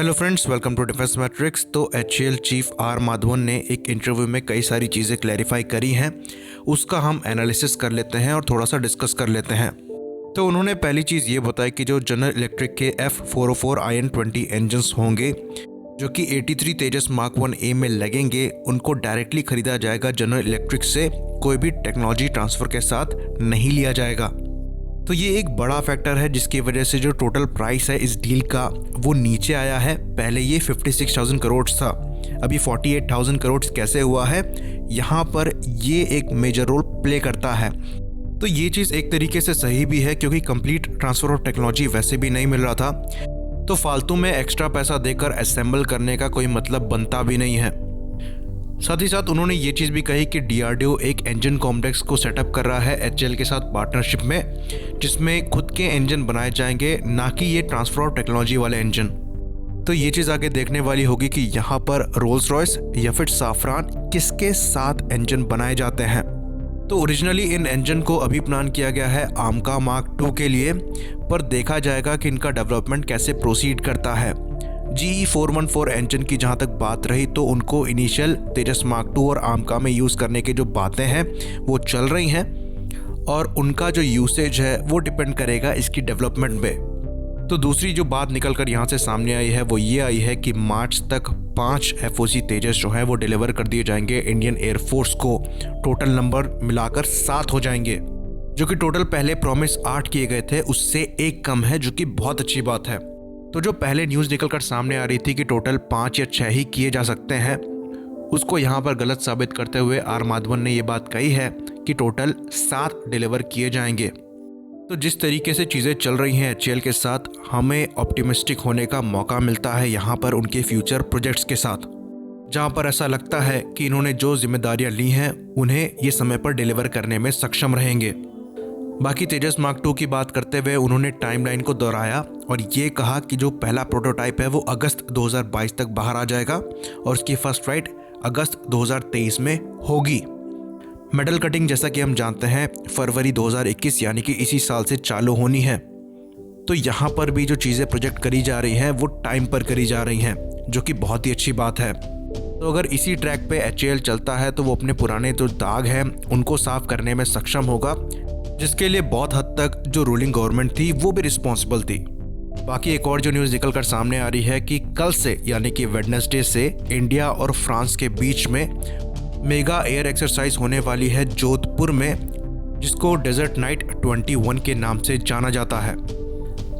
Hello friends, welcome to defence matrix. तो HAL chief R Madhavan ने एक इंटरव्यू में कई सारी चीज़ें क्लैरिफाई करी हैं, उसका हम एनालिसिस कर लेते हैं और थोड़ा सा डिस्कस कर लेते हैं। तो उन्होंने पहली चीज़ ये बताई कि जो जनरल इलेक्ट्रिक के F404 IN20 इंजन्स होंगे जो कि 83 तेजस मार्क 1A में लगेंगे, उनको डायरेक्टली खरीदा जाएगा जनरल इलेक्ट्रिक से, कोई भी टेक्नोलॉजी ट्रांसफ़र के साथ नहीं लिया जाएगा। तो ये एक बड़ा फैक्टर है जिसकी वजह से जो टोटल प्राइस है इस डील का वो नीचे आया है। पहले ये 56,000 करोड़ था, अभी 48,000 करोड़ कैसे हुआ है, यहाँ पर ये एक मेजर रोल प्ले करता है। तो ये चीज़ एक तरीके से सही भी है क्योंकि कंप्लीट ट्रांसफ़र ऑफ टेक्नोलॉजी वैसे भी नहीं मिल रहा था, तो फालतू में एक्स्ट्रा पैसा देकर असेंबल करने का कोई मतलब बनता भी नहीं है। साथ ही साथ उन्होंने ये चीज़ भी कही कि DRDO एक इंजन कॉम्प्लेक्स को सेटअप कर रहा है HAL के साथ पार्टनरशिप में, जिसमें खुद के इंजन बनाए जाएंगे, ना कि ये ट्रांसफर ऑफ टेक्नोलॉजी वाले इंजन। तो ये चीज़ आगे देखने वाली होगी कि यहाँ पर रोल्स रॉयस या फिर साफरान किसके साथ इंजन बनाए जाते हैं। तो ओरिजिनली इन इंजन को अभी प्लान किया गया है आमका मार्क 2 के लिए, पर देखा जाएगा कि इनका डेवलपमेंट कैसे प्रोसीड करता है। GE 414 इंजन की जहाँ तक बात रही तो उनको इनिशियल तेजस मार्क 2 और आमका में यूज़ करने की जो बातें हैं वो चल रही हैं, और उनका जो यूसेज है वो डिपेंड करेगा इसकी डेवलपमेंट पे। तो दूसरी जो बात निकल कर यहाँ से सामने आई है वो ये आई है कि मार्च तक 5 FOC तेजस जो है वो डिलीवर कर दिए जाएंगे इंडियन एयरफोर्स को। टोटल नंबर मिलाकर 7 हो जाएंगे, जो कि टोटल पहले प्रॉमिस 8 किए गए थे उससे एक कम है, जो कि बहुत अच्छी बात है। तो जो पहले न्यूज़ निकल कर सामने आ रही थी कि टोटल 5 या 6 ही किए जा सकते हैं, उसको यहाँ पर गलत साबित करते हुए आर माधवन ने ये बात कही है कि टोटल 7 डिलीवर किए जाएंगे। तो जिस तरीके से चीज़ें चल रही हैं HAL के साथ, हमें ऑप्टिमिस्टिक होने का मौका मिलता है यहाँ पर उनके फ्यूचर प्रोजेक्ट्स के साथ, जहाँ पर ऐसा लगता है कि इन्होंने जो जिम्मेदारियाँ ली हैं उन्हें ये समय पर डिलीवर करने में सक्षम रहेंगे। बाकी तेजस मार्क 2 की बात करते हुए उन्होंने टाइमलाइन को दोहराया और ये कहा कि जो पहला प्रोटोटाइप है वो अगस्त 2022 तक बाहर आ जाएगा और उसकी फर्स्ट फ्लाइट अगस्त 2023 में होगी। मेटल कटिंग जैसा कि हम जानते हैं फरवरी 2021 यानी कि इसी साल से चालू होनी है। तो यहाँ पर भी जो चीज़ें प्रोजेक्ट करी जा रही हैं वो टाइम पर करी जा रही हैं, जो कि बहुत ही अच्छी बात है। तो अगर इसी ट्रैक पे HAL चलता है तो वो अपने पुराने जो दाग हैं उनको साफ करने में सक्षम होगा, जिसके लिए बहुत हद तक जो रूलिंग गवर्नमेंट थी वो भी रिस्पॉन्सिबल थी। बाकी एक और जो न्यूज़ निकल कर सामने आ रही है कि कल से यानी कि वेडनेसडे से इंडिया और फ्रांस के बीच में मेगा एयर एक्सरसाइज होने वाली है जोधपुर में, जिसको डेजर्ट नाइट 21 के नाम से जाना जाता है।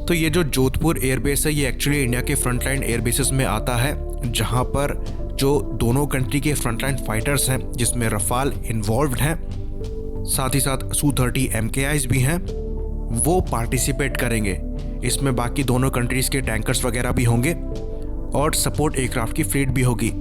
तो ये जो जोधपुर एयरबेस है ये एक्चुअली इंडिया के फ्रंटलाइन एयरबेसेस में आता है, जहाँ पर जो दोनों कंट्री के फ्रंटलाइन फाइटर्स हैं जिसमें रफाल इन्वॉल्व्ड हैं, साथ ही साथ Su-30 MKIs भी हैं, वो पार्टिसिपेट करेंगे। इसमें बाकी दोनों कंट्रीज़ के टैंकर्स वगैरह भी होंगे और सपोर्ट एयरक्राफ्ट की फ्लीट भी होगी।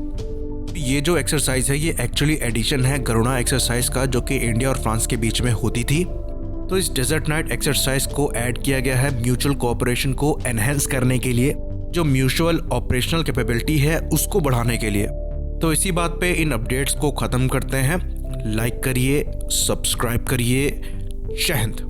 ये जो एक्सरसाइज है ये एक्चुअली एडिशन है गरुड़ा एक्सरसाइज का, जो कि इंडिया और फ्रांस के बीच में होती थी। तो इस डेजर्ट नाइट एक्सरसाइज को ऐड किया गया है म्यूचुअल कोऑपरेशन को एनहेंस करने के लिए, जो म्यूचुअल ऑपरेशनल कैपेबिलिटी है उसको बढ़ाने के लिए। तो इसी बात पे इन अपडेट्स को ख़त्म करते हैं। लाइक करिए, सब्सक्राइब करिए। जय हिंद।